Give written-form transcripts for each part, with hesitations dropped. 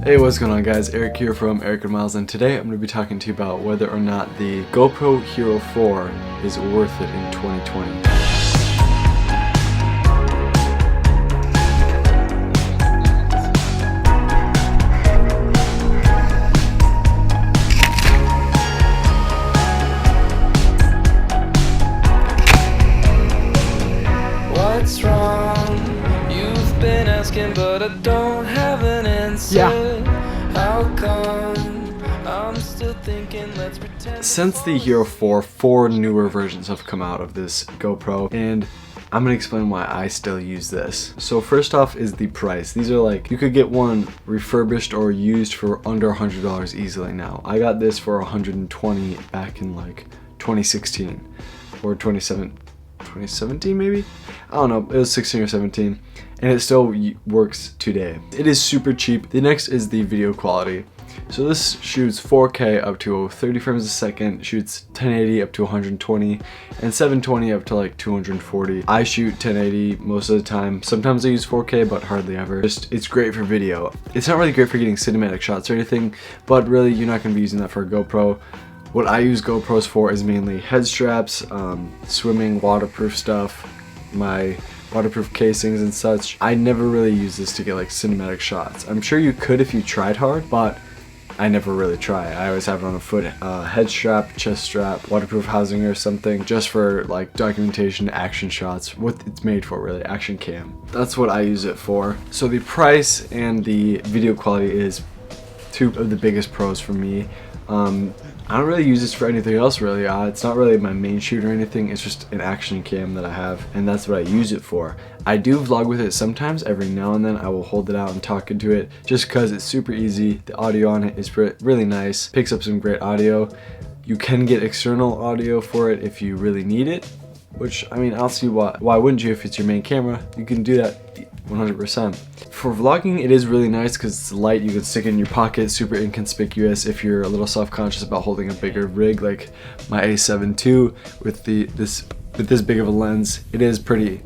Hey, what's going on guys? Eric here from Eric and Myles, and today I'm going to be talking to you about whether or not the GoPro Hero 4 is worth it in 2020. What's wrong? You've been asking, but I don't have an answer. How come? I'm still thinking, let's pretend. Since the Hero 4, 4 newer versions have come out of this GoPro, and I'm gonna explain why I still use this. So first off is the price. These are like, you could get one refurbished or used for under $100 easily now. I got this for $120 back in like 2016 or 2017 maybe? I don't know, it was 16 or 17, and it still works today. It is super cheap. The next is the video quality. So this shoots 4K up to 30 frames a second, shoots 1080 up to 120, and 720 up to like 240. I shoot 1080 most of the time. Sometimes I use 4K, but hardly ever. It's great for video. It's not really great for getting cinematic shots or anything, but really you're not gonna be using that for a GoPro. What I use GoPros for is mainly head straps, swimming, waterproof stuff, my waterproof casings and such. I never really use this to get like cinematic shots. I'm sure you could if you tried hard, but I never really try. I always have it on a foot, head strap, chest strap, waterproof housing or something, just for like documentation, action shots, what it's made for really, action cam. That's what I use it for. So the price and the video quality is two of the biggest pros for me. I don't really use this for anything else really. It's not really my main shoot or anything. It's just an action cam that I have, and that's what I use it for. I do vlog with it sometimes. Every now and then I will hold it out and talk into it just because it's super easy. The audio on it is really nice. Picks up some great audio. You can get external audio for it if you really need it, which I mean, I'll see why wouldn't you if it's your main camera. You can do that 100%. For vlogging, it is really nice because it's light. You can stick it in your pocket, super inconspicuous if you're a little self-conscious about holding a bigger rig like my A7 II with this big of a lens. It is pretty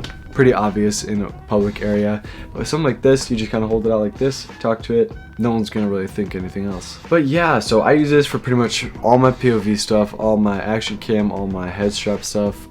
obvious in a public area. But with something like this, you just kind of hold it out like this, talk to it, no one's gonna really think anything else. But yeah, so I use this for pretty much all my POV stuff, all my action cam, all my head strap stuff.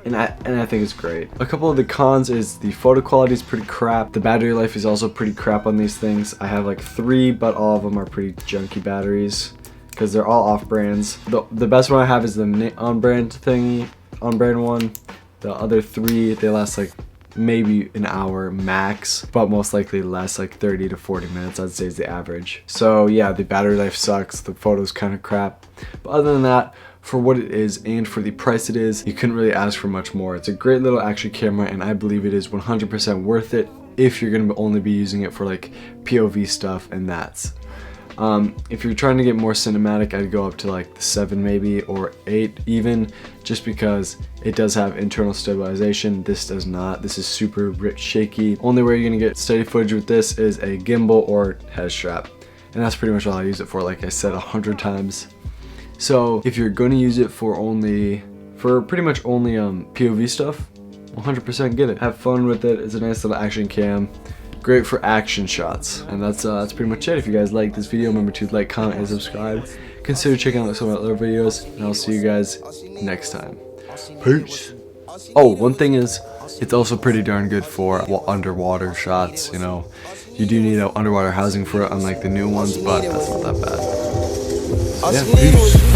And I think it's great. A couple of the cons is the photo quality is pretty crap. The battery life is also pretty crap on these things. I have like 3, but all of them are pretty junky batteries because they're all off brands. The best one I have is the on-brand thingy, on-brand one. The other 3, they last like maybe an hour max, but most likely last like 30 to 40 minutes, I'd say is the average. So yeah, the battery life sucks, the photo's kind of crap. But other than that, for what it is and for the price it is, you couldn't really ask for much more. It's a great little action camera, and I believe it is 100% worth it if you're gonna only be using it for like POV stuff and that's. If you're trying to get more cinematic, I'd go up to like the 7 maybe, or 8 even, just because it does have internal stabilization. This does not. This is super shaky. Only way you're gonna get steady footage with this is a gimbal or head strap, and that's pretty much all I use it for, like I said 100 times. So if you're going to use it for pretty much only POV stuff, 100% get it. Have fun with it. It's a nice little action cam. Great for action shots. And that's pretty much it. If you guys like this video, remember to like, comment, and subscribe. Consider checking out some of my other videos, and I'll see you guys next time. Peace. Oh, one thing is, it's also pretty darn good for underwater shots, you know. You do need an underwater housing for it, unlike the new ones, but that's not that bad. Yeah,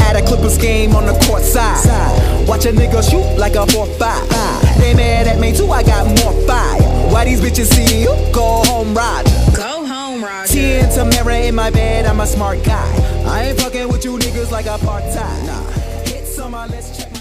at a Clippers game on the court side. Watch a nigga shoot like a 4-5. They mad at me too, I got more fire. Why these bitches see you? Go home, Roger. Go home, Roger. Tea and Tamara in my bed, I'm a smart guy. I ain't fucking with you niggas like a part-time. Nah, hit some, let's check.